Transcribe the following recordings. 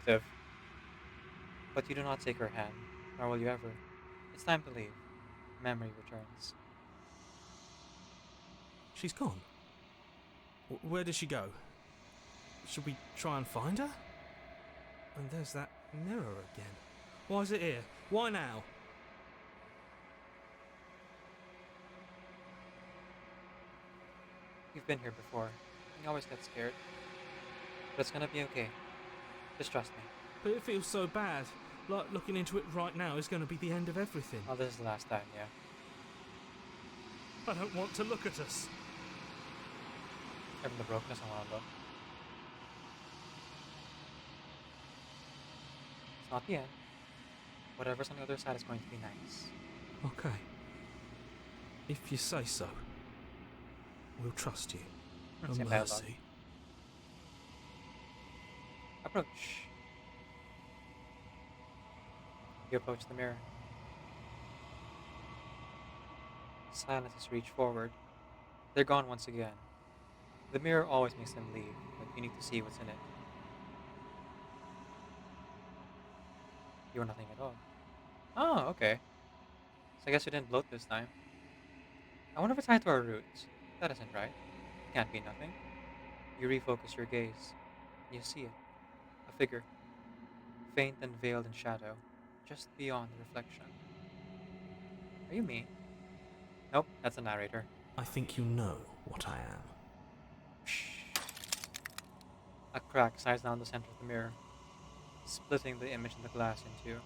protective, but you do not take her hand, nor will you ever. It's time to leave. Memory returns. She's gone. Where did she go? Should we try and find her? And there's that mirror again. Why is it here? Why now? You've been here before. You always get scared. But it's gonna be okay. Just trust me. But it feels so bad. Like looking into it right now is going to be the end of everything. Well, this is the last time, yeah. I don't want to look at us. Even the brokenness I want to look. It's not the end. Whatever's on the other side is going to be nice. Okay. If you say so. We'll trust you. No Same mercy. dialogue. Approach. You approach the mirror. Silences reach forward. They're gone once again. The mirror always makes them leave, but you need to see what's in it. You're nothing at all. Oh, okay. So I guess you didn't bloat this time. I wonder if it's tied to our roots. That isn't right. It can't be nothing. You refocus your gaze. You see it. A figure. Faint and veiled in shadow. Just beyond the reflection. Are you me? Nope, that's the narrator. I think you know what I am. Shh. A crack slides down the center of the mirror, splitting the image in the glass in two.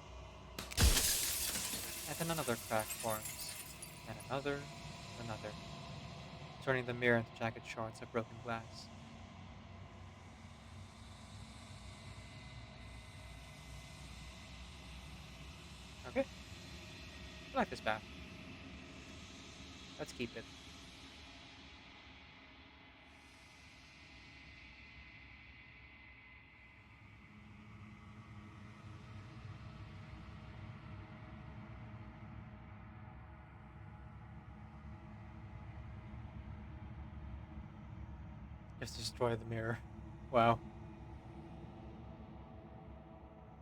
And then another crack forms, and another, and another, turning the mirror into jagged shards of broken glass. Okay, I like this path. Let's keep it. Just destroy the mirror. Wow.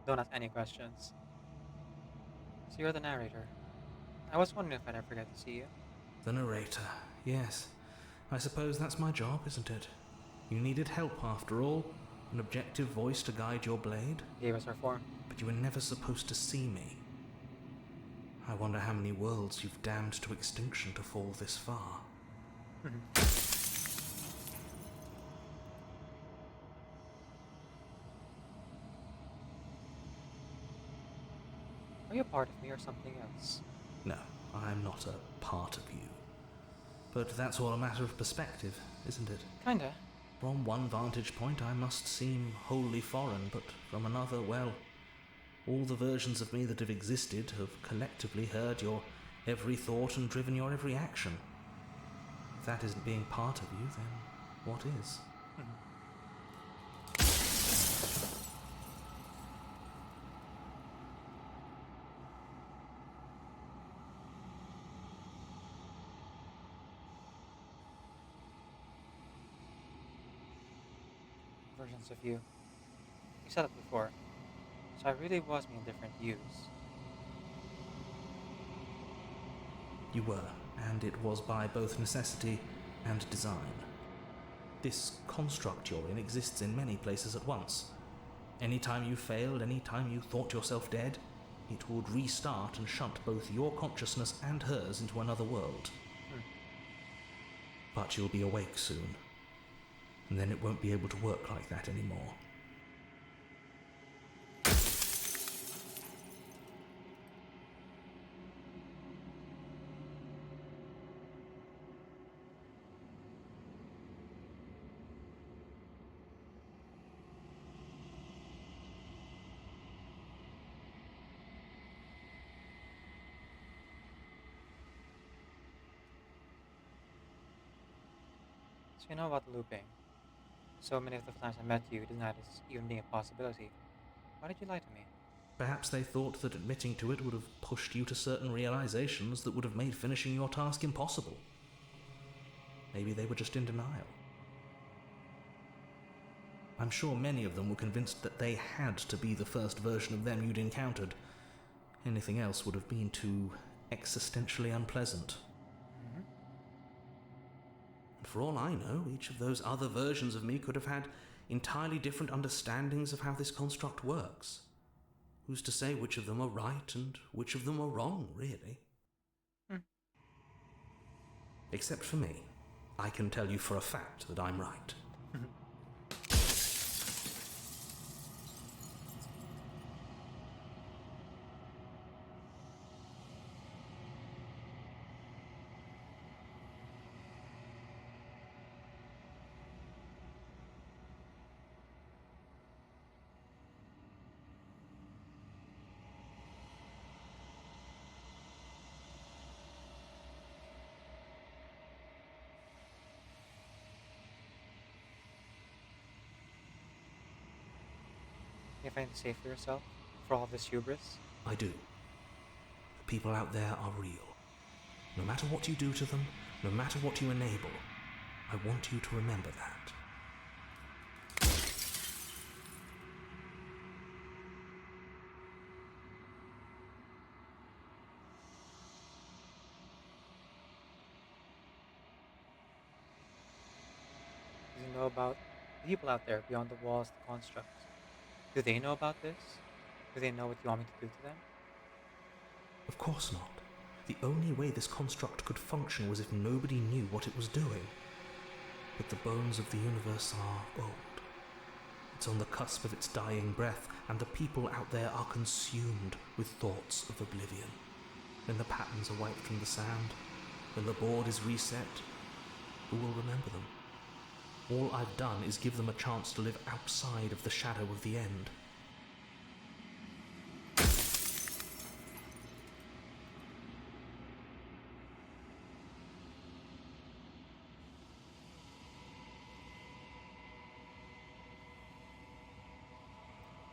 Don't ask any questions. So you're the narrator. I was wondering if I'd ever get to see you. The narrator, yes. I suppose that's my job, isn't it? You needed help after all. An objective voice to guide your blade. Gave us our form. But you were never supposed to see me. I wonder how many worlds you've damned to extinction to fall this far. Are you a part of me or something else? No, I'm not a part of you. But that's all a matter of perspective, isn't it? Kinda. From one vantage point I must seem wholly foreign, but from another, well, all the versions of me that have existed have collectively heard your every thought and driven your every action. If that isn't being part of you, then what is? Versions of you. You said it before. So I really was me in different yous. You were, and it was by both necessity and design. This construct you're in exists in many places at once. Any time you failed, any time you thought yourself dead, it would restart and shunt both your consciousness and hers into another world. But you'll be awake soon, and then it won't be able to work like that anymore. So you know about looping. So many of the times I met you denied it even being a possibility. Why did you lie to me? Perhaps they thought that admitting to it would have pushed you to certain realizations that would have made finishing your task impossible. Maybe they were just in denial. I'm sure many of them were convinced that they had to be the first version of them you'd encountered. Anything else would have been too existentially unpleasant. Mm-hmm. And for all I know, each of those other versions of me could have had entirely different understandings of how this construct works. Who's to say which of them are right and which of them are wrong, really? Mm. Except for me. I can tell you for a fact that I'm right. You find it safe for yourself for all this hubris? I do. The people out there are real. No matter what you do to them, no matter what you enable, I want you to remember that. Do you know about the people out there beyond the walls of the construct? Do they know about this? Do they know what you want me to do to them? Of course not. The only way this construct could function was if nobody knew what it was doing. But the bones of the universe are old. It's on the cusp of its dying breath, and the people out there are consumed with thoughts of oblivion. When the patterns are wiped from the sand, when the board is reset, who will remember them? All I've done is give them a chance to live outside of the shadow of the end.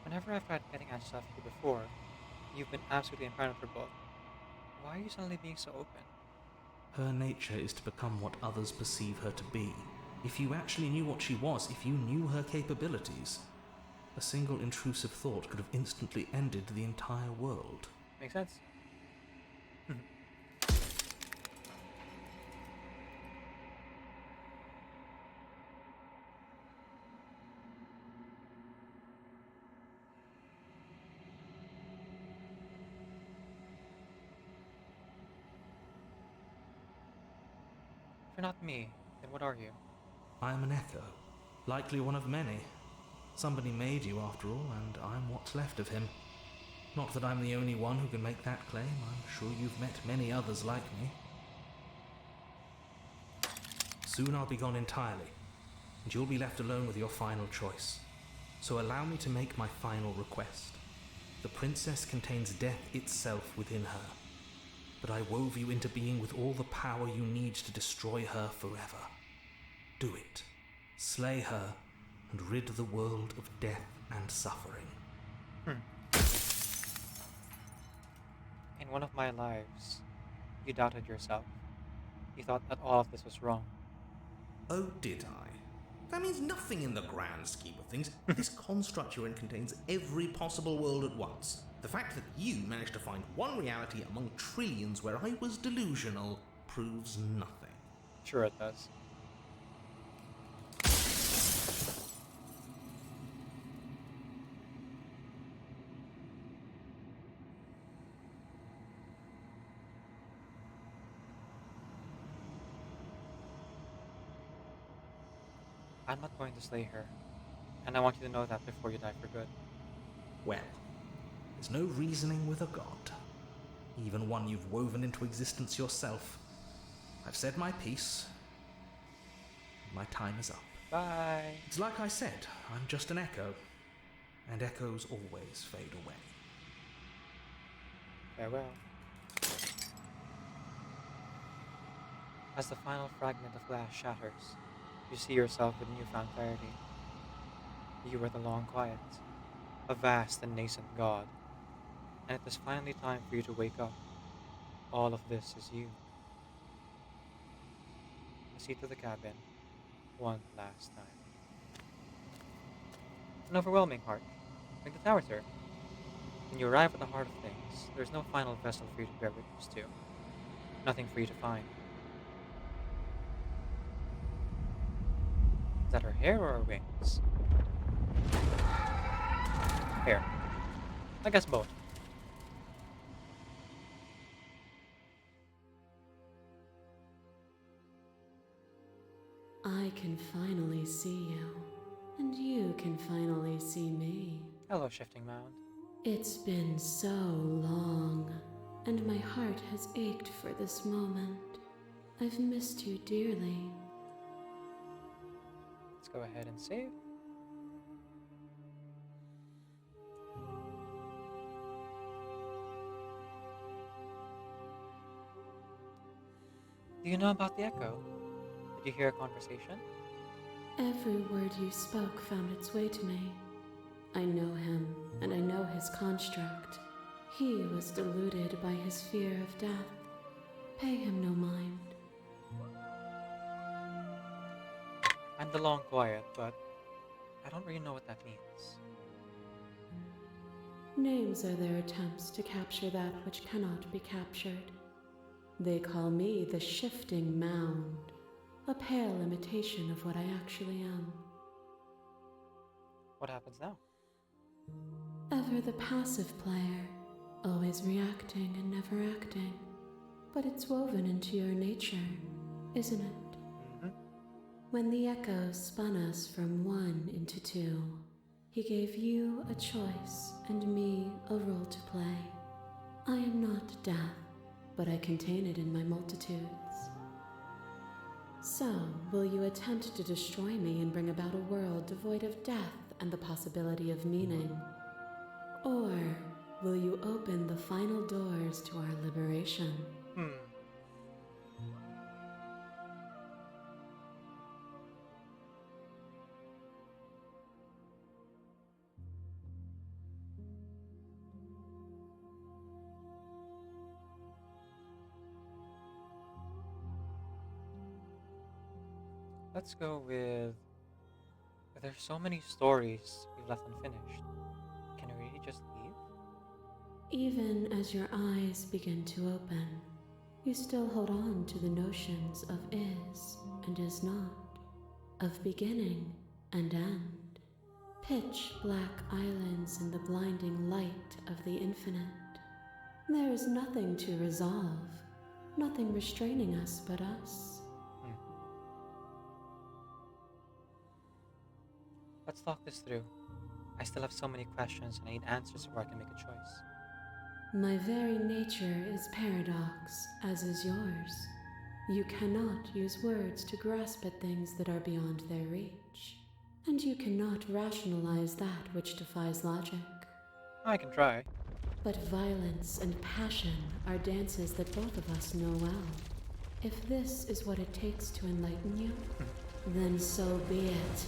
Whenever I've tried getting answers off you before, you've been absolutely impenetrable. Why are you suddenly being so open? Her nature is to become what others perceive her to be. If you actually knew what she was, if you knew her capabilities, a single intrusive thought could have instantly ended the entire world. Makes sense? If you're not me, then what are you? I am an echo, likely one of many. Somebody made you, after all, and I'm what's left of him. Not that I'm the only one who can make that claim. I'm sure you've met many others like me. Soon I'll be gone entirely, and you'll be left alone with your final choice. So allow me to make my final request. The princess contains death itself within her, but I wove you into being with all the power you need to destroy her forever. Do it. Slay her, and rid the world of death and suffering. In one of my lives, you doubted yourself. You thought that all of this was wrong. Oh, did I? That means nothing in the grand scheme of things. This construct you're in contains every possible world at once. The fact that you managed to find one reality among trillions where I was delusional proves nothing. Sure it does. I'm not going to slay her, and I want you to know that before you die for good. Well, there's no reasoning with a god, even one you've woven into existence yourself. I've said my piece. My time is up. Bye! It's like I said, I'm just an echo, and echoes always fade away. Farewell. As the final fragment of glass shatters, you see yourself with newfound clarity. You were the long quiet, a vast and nascent god, and it is finally time for you to wake up. All of this is you. Proceed to the cabin one last time. An overwhelming heart. Bring the tower, sir. When you arrive at the heart of things, there's no final vessel for you to bear witness to. Nothing for you to find. Is that her hair or her wings? Hair. I guess both. I can finally see you, and you can finally see me. Hello, shifting mound. It's been so long, and my heart has ached for this moment. I've missed you dearly. Let's go ahead and save. Do you know about the echo? Did you hear a conversation? Every word you spoke found its way to me. I know him, and I know his construct. He was deluded by his fear of death. Pay him no mind. I'm the long quiet, but I don't really know what that means. Names are their attempts to capture that which cannot be captured. They call me the shifting mound, a pale imitation of what I actually am. What happens now? Ever the passive player, always reacting and never acting. But it's woven into your nature, isn't it? Mm-hmm. When the echo spun us from one into two, he gave you a choice and me a role to play. I am not death, but I contain it in my multitudes. So, will you attempt to destroy me and bring about a world devoid of death and the possibility of meaning? Or will you open the final doors to our liberation? Let's go with... There's so many stories we've left unfinished. Can we really just leave? Even as your eyes begin to open, you still hold on to the notions of is and is not, of beginning and end, pitch black islands in the blinding light of the infinite. There is nothing to resolve, nothing restraining us but us. Let's talk this through. I still have so many questions and I need answers before I can make a choice. My very nature is paradox, as is yours. You cannot use words to grasp at things that are beyond their reach, and you cannot rationalize that which defies logic. I can try. But violence and passion are dances that both of us know well. If this is what it takes to enlighten you, then so be it.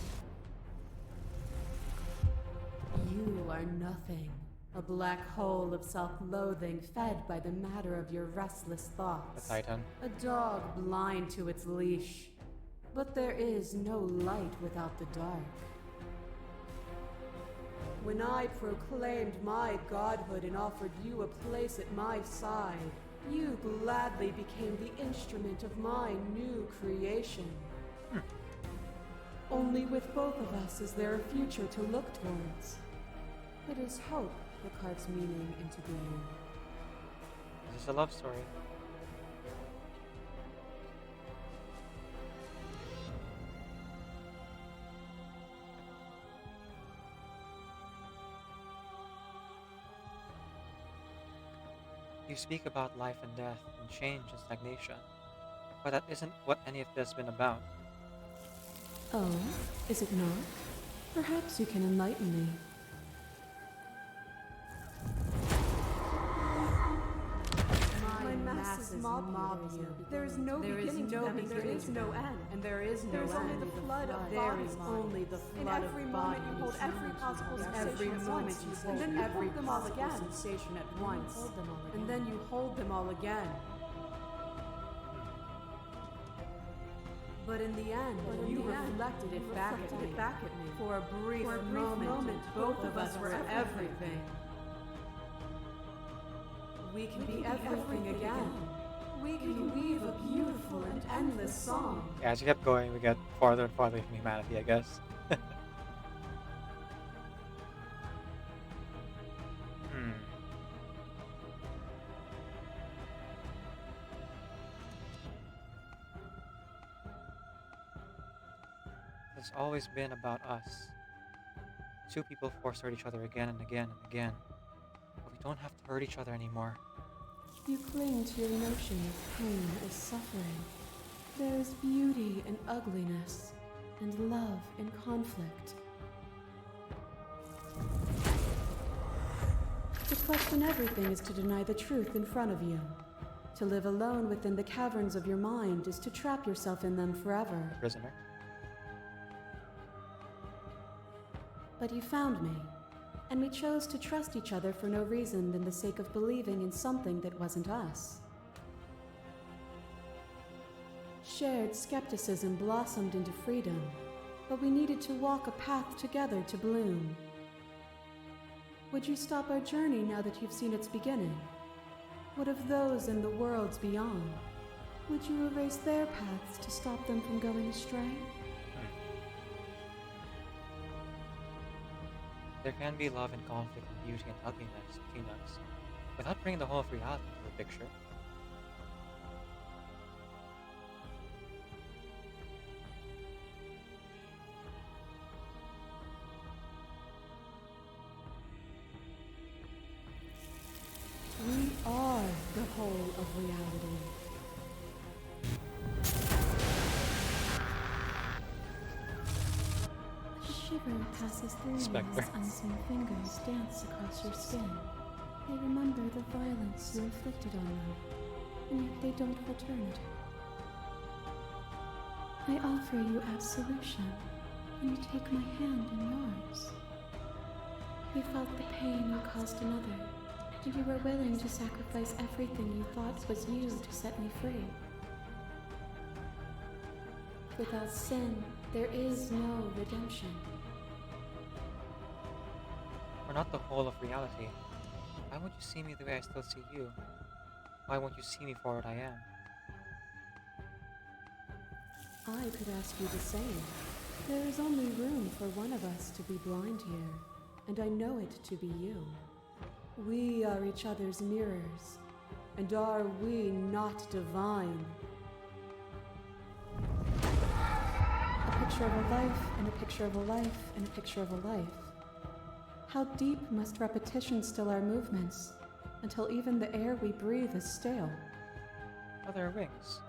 You are nothing. A black hole of self-loathing fed by the matter of your restless The thoughts. Titan. A dog blind to its leash. But there is no light without the dark. When I proclaimed my godhood and offered you a place at my side, you gladly became the instrument of my new creation. Only with both of us is there a future to look towards. It is hope that carves meaning into being. This is a love story. You speak about life and death and change and stagnation, but that isn't what any of this has been about. Oh, is it not? Perhaps you can enlighten me. My masses mob you. There is no beginning to them, and there is no end. And there is no There is only end. the flood of There bodies. is only the In flood every of moment bodies. you hold every possible Every sensation at moment once, you and hold then you every hold them all possible again. sensation at once, hold them all and again. then you hold them all again. But in the end, you reflected it back at me. For a brief moment, both of us were everything. We can be everything again. We can weave a beautiful and endless song. Yeah, as you kept going, we got farther and farther from humanity, I guess. Hmm. It's always been about us. Two people forced to hurt each other again and again and again. But we don't have to hurt each other anymore. You cling to your notion of pain as suffering. There is beauty in ugliness, and love in conflict. To question everything is to deny the truth in front of you. To live alone within the caverns of your mind is to trap yourself in them forever. Prisoner. But you found me, and we chose to trust each other for no reason than the sake of believing in something that wasn't us. Shared skepticism blossomed into freedom, but we needed to walk a path together to bloom. Would you stop our journey now that you've seen its beginning? What of those in the worlds beyond? Would you erase their paths to stop them from going astray? There can be love and conflict and beauty and ugliness between us, without bringing the whole of reality into the picture. We are the whole of reality. A shiver passes through you Spectre. as unseen fingers dance across your skin. They remember the violence you inflicted on them, and yet they don't return it. I offer you absolution, and you take my hand in yours. You felt the pain you caused another, and you were willing to sacrifice everything you thought was you to set me free. Without sin, there is no redemption. We're not the whole of reality. Why won't you see me the way I still see you? Why won't you see me for what I am? I could ask you the same. There is only room for one of us to be blind here, and I know it to be you. We are each other's mirrors, and are we not divine? A picture of a life, and a picture of a life, and a picture of a life. How deep must repetition still our movements, until even the air we breathe is stale? Oh, there are wings.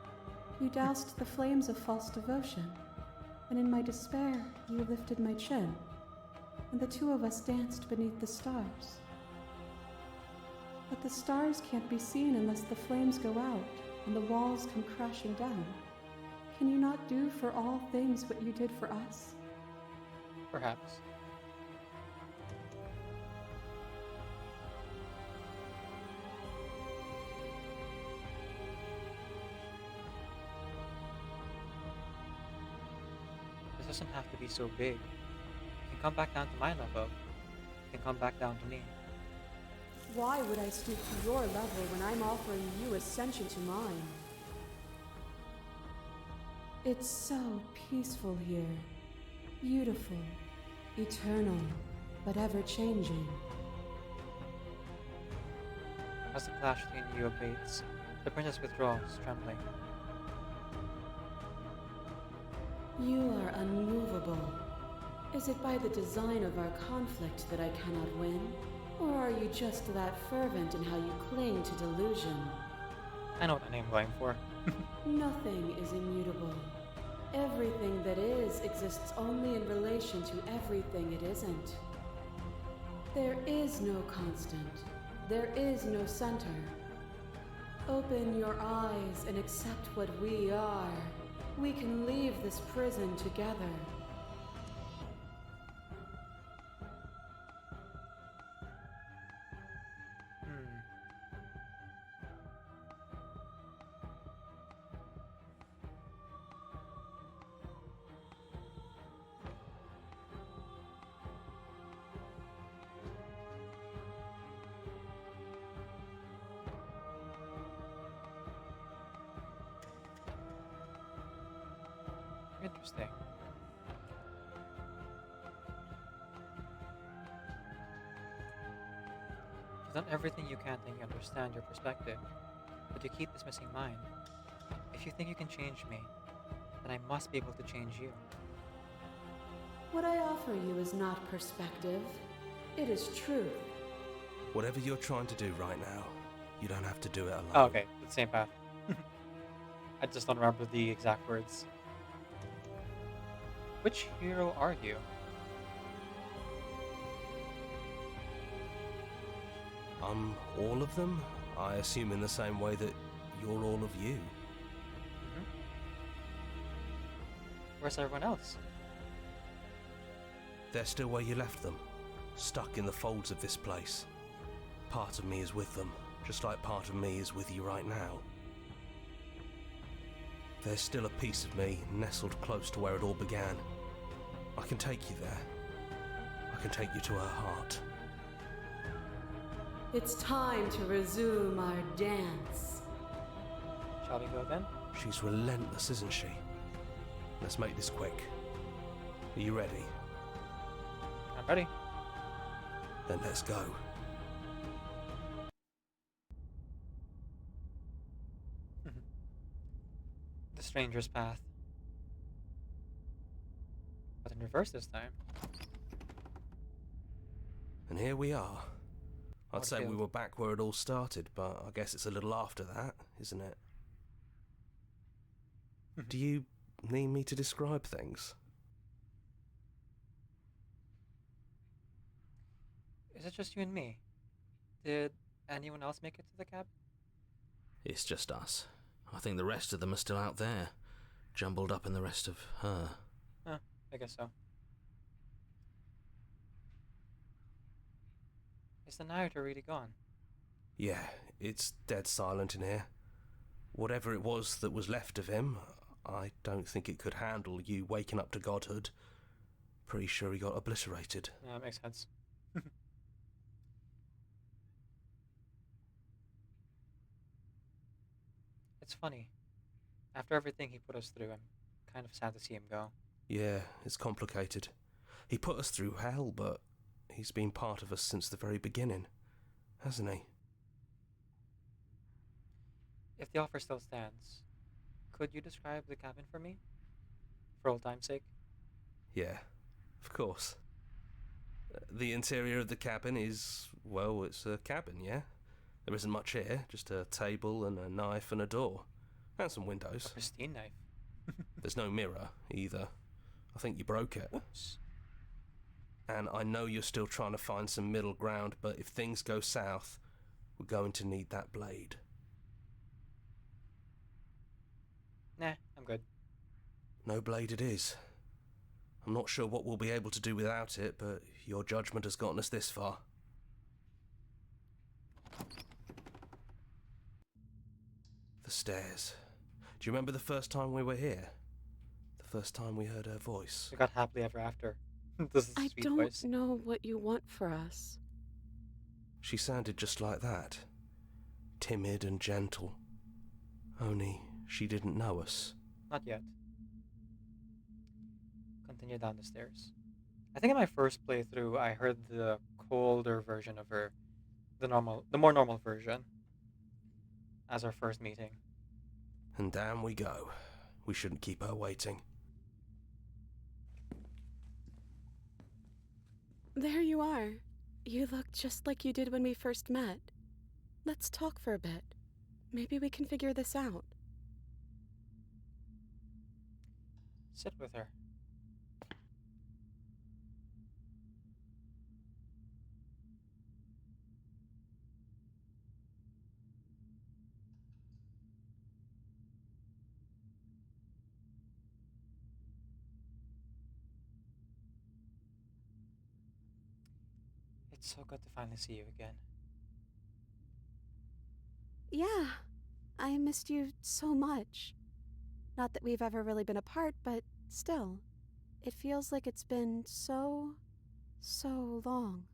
You doused the flames of false devotion, and in my despair, you lifted my chin, and the two of us danced beneath the stars. But the stars can't be seen unless the flames go out and the walls come crashing down. Can you not do for all things what you did for us? Perhaps. This doesn't have to be so big. You can come back down to my level. You can come back down to me. Why would I stoop to your level when I'm offering you ascension to mine? It's so peaceful here. Beautiful, eternal, but ever-changing. As the clash between you abates, the princess withdraws, trembling. You are unmovable. Is it by the design of our conflict that I cannot win? Or are you just that fervent in how you cling to delusion? I know what I am going for. Nothing is immutable. Everything that is exists only in relation to everything it isn't. There is no constant. There is no center. Open your eyes and accept what we are. We can leave this prison together. Interesting. You've done everything you can to understand your perspective, but you keep this missing mind. If you think you can change me, then I must be able to change you. What I offer you is not perspective, it is truth. Whatever you're trying to do right now, you don't have to do it alone. Oh, okay, the same path. I just don't remember the exact words. Which hero are you? I'm all of them, I assume, in the same way that you're all of you. Mm-hmm. Where's everyone else? They're still where you left them, stuck in the folds of this place. Part of me is with them, just like part of me is with you right now. There's still a piece of me nestled close to where it all began. I can take you there. I can take you to her heart. It's time to resume our dance. Shall we go then? She's relentless, isn't she? Let's make this quick. Are you ready? I'm ready. Then let's go. The stranger's path. But in reverse this time. And here we are. I'd say we Field. were back where it all started, but I guess it's a little after that, isn't it? Do you need me to describe things? Is it just you and me? Did anyone else make it to the cab? It's just us. I think the rest of them are still out there, jumbled up in the rest of her. Huh, I guess so. Is the narrator really gone? Yeah, it's dead silent in here. Whatever it was that was left of him, I don't think it could handle you waking up to godhood. Pretty sure he got obliterated. Yeah, that makes sense. It's funny. After everything he put us through, I'm kind of sad to see him go. Yeah, it's complicated. He put us through hell, but he's been part of us since the very beginning, hasn't he? If the offer still stands, could you describe the cabin for me? For old time's sake? Yeah, of course. The interior of the cabin is, well, it's a cabin, yeah? There isn't much here, just a table and a knife and a door. And some A windows. pristine knife. There's no mirror, either. I think you broke it. Oops. And I know you're still trying to find some middle ground, but if things go south, we're going to need that blade. Nah, I'm good. No blade it is. I'm not sure what we'll be able to do without it, but your judgment has gotten us this far. The stairs. Do you remember the first time we were here? The first time we heard her voice? We got happily ever after. This is a I sweet don't voice. know what you want for us. She sounded just like that. Timid and gentle. Only she didn't know us. Not yet. Continue down the stairs. I think in my first playthrough, I heard the colder version of her, the more normal version, as our first meeting. And down we go. We shouldn't keep her waiting. There you are. You look just like you did when we first met. Let's talk for a bit. Maybe we can figure this out. Sit with her. It's so good to finally see you again. Yeah, I missed you so much. Not that we've ever really been apart, but still. It feels like it's been so long.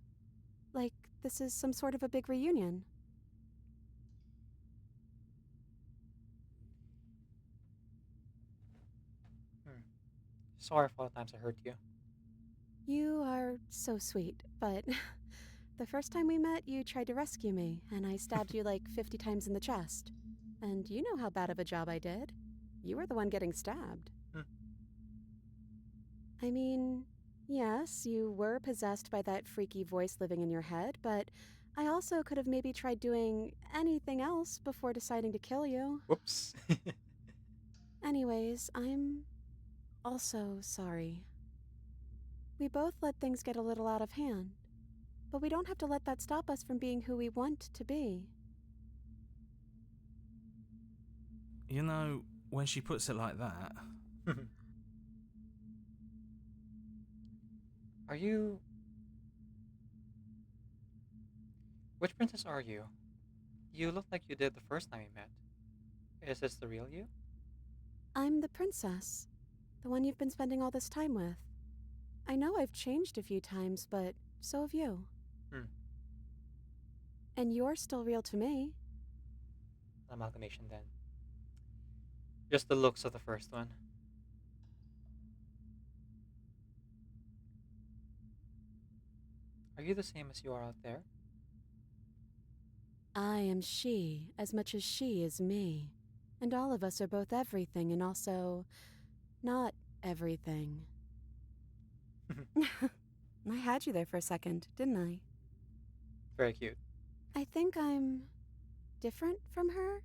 Like this is some sort of a big reunion. Sorry for all the times I hurt you. You are so sweet, but the first time we met, you tried to rescue me, and I stabbed you like 50 times in the chest. And you know how bad of a job I did. You were the one getting stabbed. Hmm. I mean, yes, you were possessed by that freaky voice living in your head, but I also could have maybe tried doing anything else before deciding to kill you. Whoops. Anyways, I'm also sorry. We both let things get a little out of hand, but we don't have to let that stop us from being who we want to be. You know, when she puts it like that, Are you... Which princess are you? You look like you did the first time we met. Is this the real you? I'm the princess, the one you've been spending all this time with. I know I've changed a few times, but so have you. Hmm. And you're still real to me. Amalgamation then. Just the looks of the first one. Are you the same as you are out there? I am she as much as she is me. And all of us are both everything and also not everything. I had you there for a second, didn't I? Very cute. I think I'm different from her,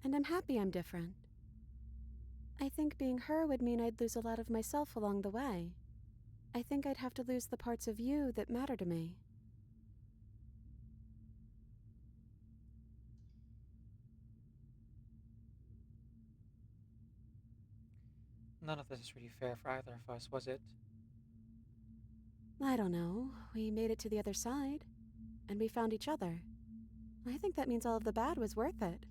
and I'm happy I'm different. I think being her would mean I'd lose a lot of myself along the way. I think I'd have to lose the parts of you that matter to me. None of this is really fair for either of us, was it? I don't know. We made it to the other side, and we found each other. I think that means all of the bad was worth it.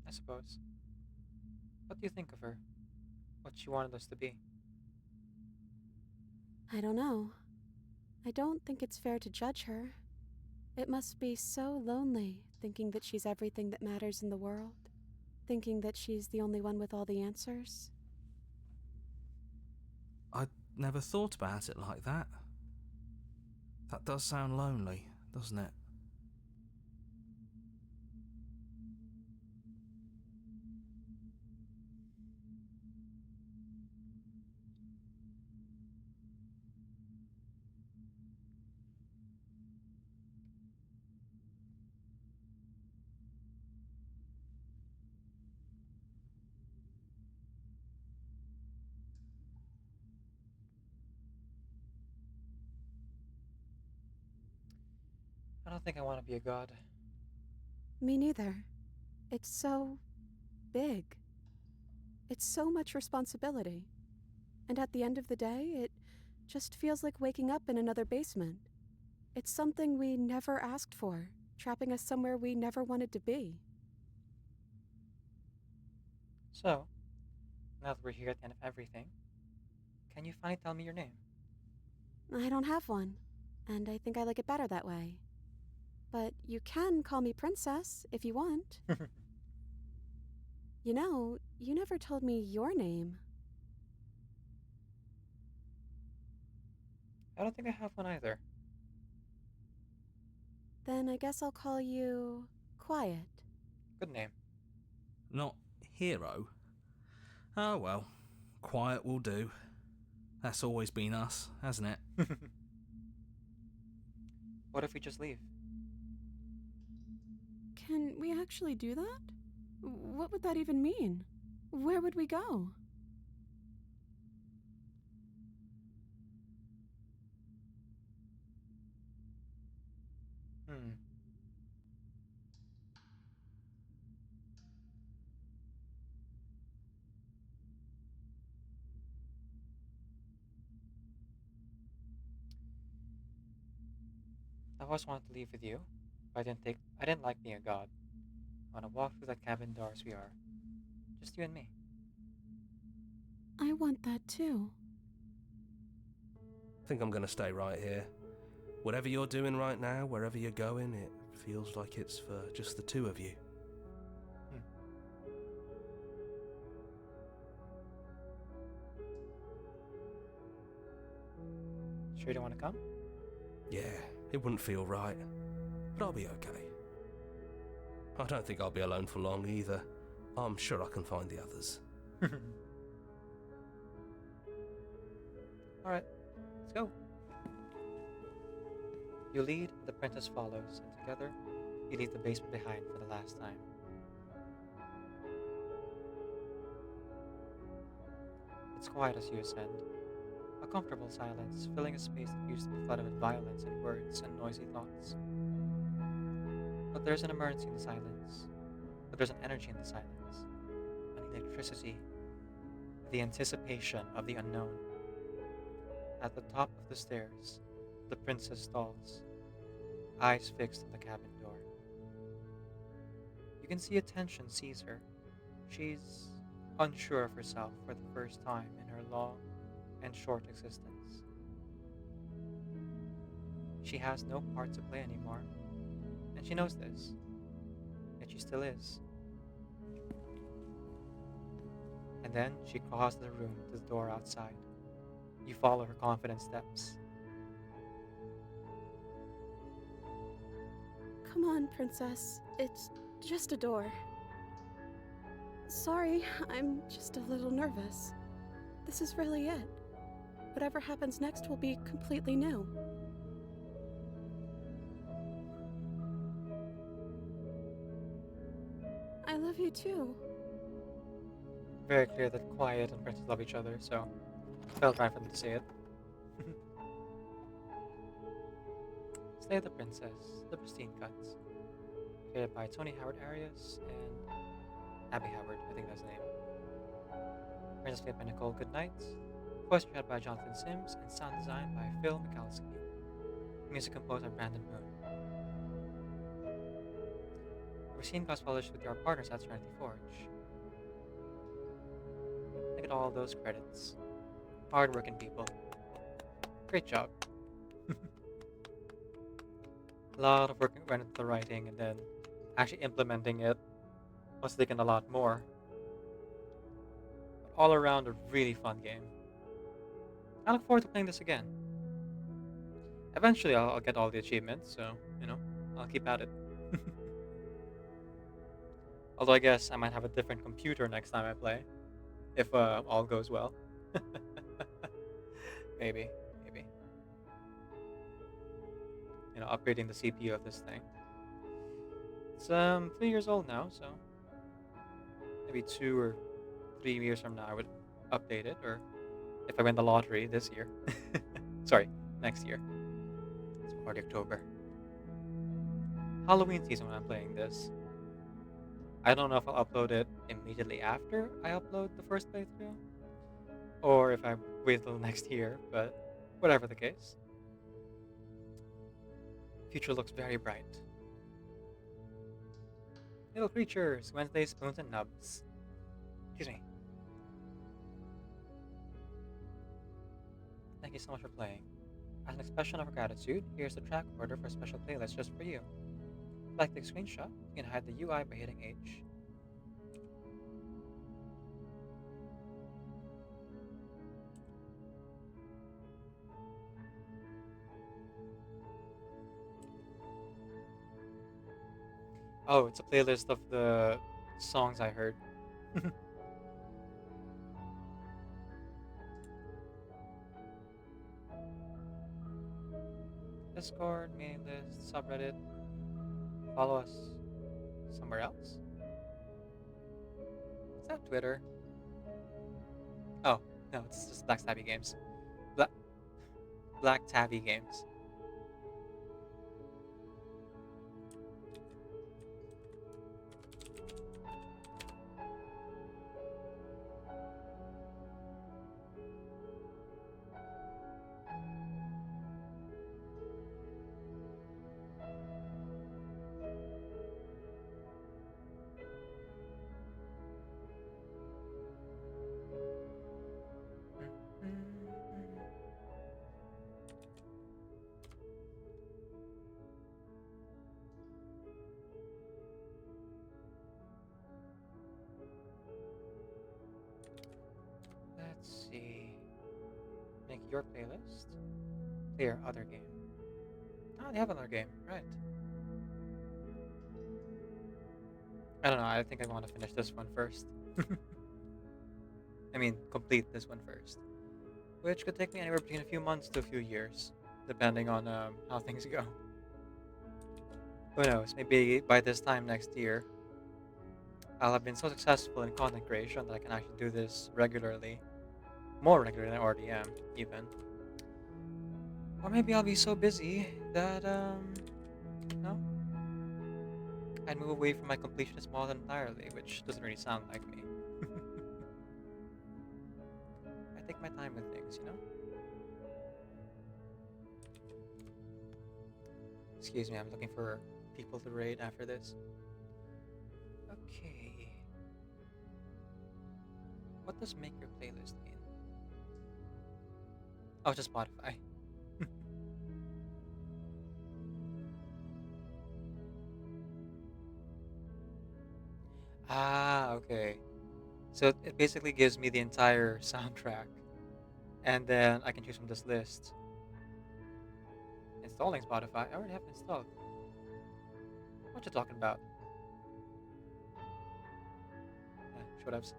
I suppose. What do you think of her? What she wanted us to be? I don't know. I don't think it's fair to judge her. It must be so lonely thinking that she's everything that matters in the world, thinking that she's the only one with all the answers. I never thought about it like that. That does sound lonely, doesn't it? I don't think I want to be a god. Me neither. It's so big. It's so much responsibility. And at the end of the day, it just feels like waking up in another basement. It's something we never asked for, trapping us somewhere we never wanted to be. So, now that we're here at the end of everything, can you finally tell me your name? I don't have one, and I think I like it better that way. But you can call me Princess if you want. You know, you never told me your name. I don't think I have one either. Then I guess I'll call you Quiet. Good name. Not hero? Oh well, quiet will do. That's always been us, hasn't it? What if we just leave? Can we actually do that? What would that even mean? Where would we go? Hmm. I've always wanted to leave with you, but I didn't like being a god. I want to walk through that cabin door as we are. Just you and me. I want that too. I think I'm going to stay right here. Whatever you're doing right now, wherever you're going, it feels like it's for just the two of you. Sure you don't want to come? Yeah, it wouldn't feel right, but I'll be okay. I don't think I'll be alone for long either. I'm sure I can find the others. Alright, let's go. You lead, the princess follows, and together, you leave the basement behind for the last time. It's quiet as you ascend, a comfortable silence filling a space that used to be flooded with violence and words and noisy thoughts. But there's an emergency in the silence, but there's an energy in the silence, an electricity, the anticipation of the unknown. At the top of the stairs, the princess stalls, eyes fixed on the cabin door. You can see a tension seize her. She's unsure of herself for the first time in her long and short existence. She has no part to play anymore, and she knows this, yet she still is. And then she crosses the room to the door outside. You follow her confident steps. Come on, princess. It's just a door. Sorry, I'm just a little nervous. This is really it. Whatever happens next will be completely new. I love you too. Very clear that Quiet and Princess love each other, so felt right for them to say it. Slay of the Princess, the pristine cuts. Created by Tony Howard Arias and Abby Howard, I think that's the name. Princess played by Nicole Goodnight. Voice created by Jonathan Sims and sound design by Phil Mikalski. Music composed by Brandon Moon. We're seeing class published with our partners at Serenity Forge. Look at all those credits. Hard-working people. Great job. A lot of work went into the writing, and then actually implementing it was taken a lot more. But all around, a really fun game. I look forward to playing this again. Eventually, I'll get all the achievements, so, I'll keep at it. Although I guess I might have a different computer next time I play, if all goes well. Maybe. Upgrading the CPU of this thing. It's 3 years old now, so maybe 2 or 3 years from now I would update it, or if I win the lottery this year. Sorry, next year. It's already October. Halloween season when I'm playing this. I don't know if I'll upload it immediately after I upload the first playthrough, or if I wait till next year, but whatever the case. Future looks very bright. Little creatures, Wednesday spoons and nubs. Excuse me. Thank you so much for playing. As an expression of our gratitude, here's the track order for a special playlist just for you. If you'd like to take a screenshot, you can hide the UI by hitting H. Oh, it's a playlist of the songs I heard. Discord, mailing list, subreddit. Follow us somewhere else? Is that Twitter? Oh, no, it's just Black Tabby Games. Black Tabby Games. Let's see. Make your playlist. Clear other game. Oh, they have another game, right? I don't know. I think I want to finish this one first. I mean, complete this one first, which could take me anywhere between a few months to a few years, depending on how things go. Who knows? Maybe by this time next year, I'll have been so successful in content creation that I can actually do this regularly, more regularly than I already am, even. Or maybe I'll be so busy that no, I'd move away from my completionist model entirely, which doesn't really sound like me. I take my time with things, you know? Excuse me, I'm looking for people to raid after this. Okay. What does make your playlist mean? Oh, just Spotify. Ah, okay. So it basically gives me the entire soundtrack, and then I can choose from this list. Installing Spotify. I already have it installed. What you talking about? Whatevs.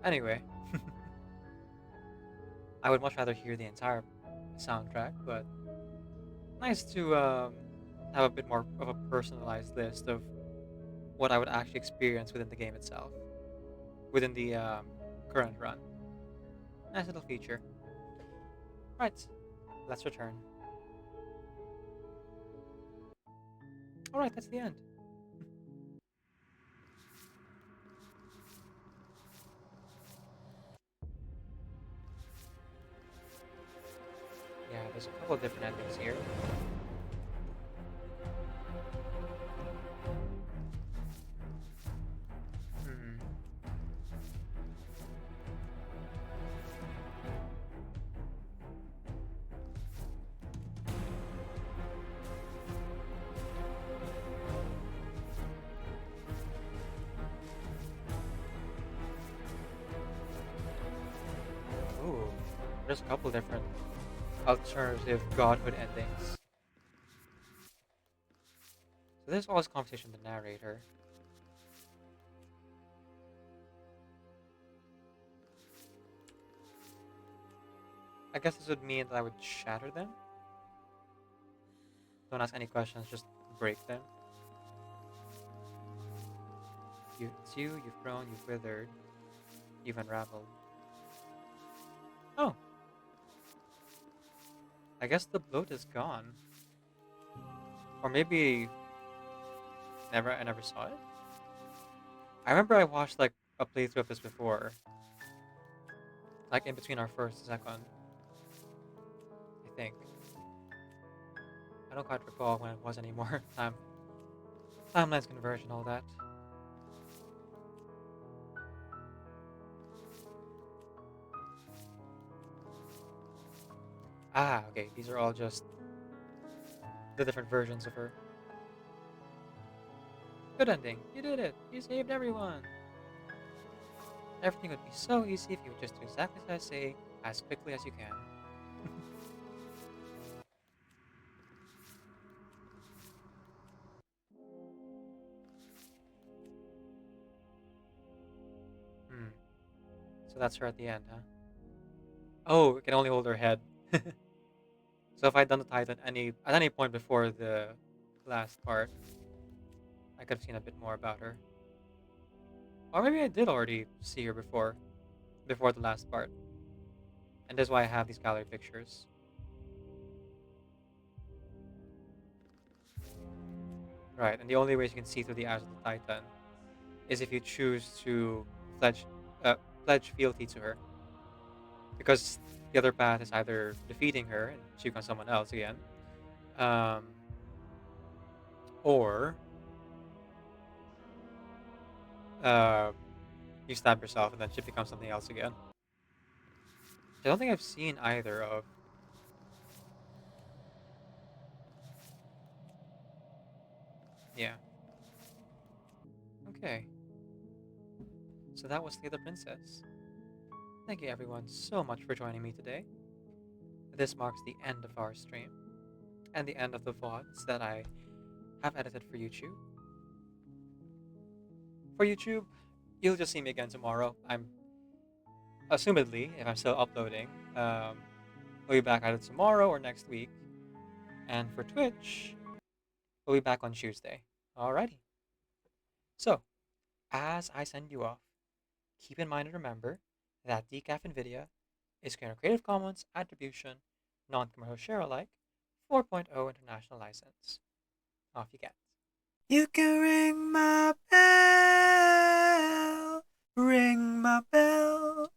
Anyway, I would much rather hear the entire soundtrack, but nice to have a bit more of a personalized list of what I would actually experience within the game itself, within the current run. Nice little feature. Right, let's return. Alright, that's the end. Yeah, there's a couple of different endings here. Hmm. Ooh, there's a couple different alternative godhood endings. So there's always conversation with the narrator. I guess this would mean that I would shatter them. Don't ask any questions, just break them. It's you, you've grown, you've withered, you've unraveled. Oh, I guess the bloat is gone. Or maybe I never saw it? I remember I watched like a playthrough of this before. Like in between our first and second. I think. I don't quite recall when it was anymore. Timelines conversion, all that. Ah, okay. These are all just the different versions of her. Good ending. You did it. You saved everyone. Everything would be so easy if you would just do exactly as I say, as quickly as you can. Hmm. So that's her at the end, huh? Oh, it can only hold her head. So if I'd done the Titan at any point before the last part, I could have seen a bit more about her. Or maybe I did already see her before the last part. And that's why I have these gallery pictures. Right, and the only ways you can see through the eyes of the Titan is if you choose to pledge pledge fealty to her. Because the other path is either defeating her and she becomes someone else again, um, or uh, you stab yourself and then she becomes something else again. I don't think I've seen either of. Yeah. Okay. So that was the other princess. Thank you everyone so much for joining me today. this marks the end of our stream and the end of the VODs that I have edited for YouTube. For YouTube, you'll just see me again tomorrow. I'm assumedly, if I'm still uploading, I'll be back either tomorrow or next week. And for Twitch, we'll be back on Tuesday. Alrighty. So, as I send you off, keep in mind and remember that Decaf NVIDIA is Creative Commons Attribution, Non-Commercial Share Alike, 4.0 International License. Off you get. You can ring my bell, ring my bell.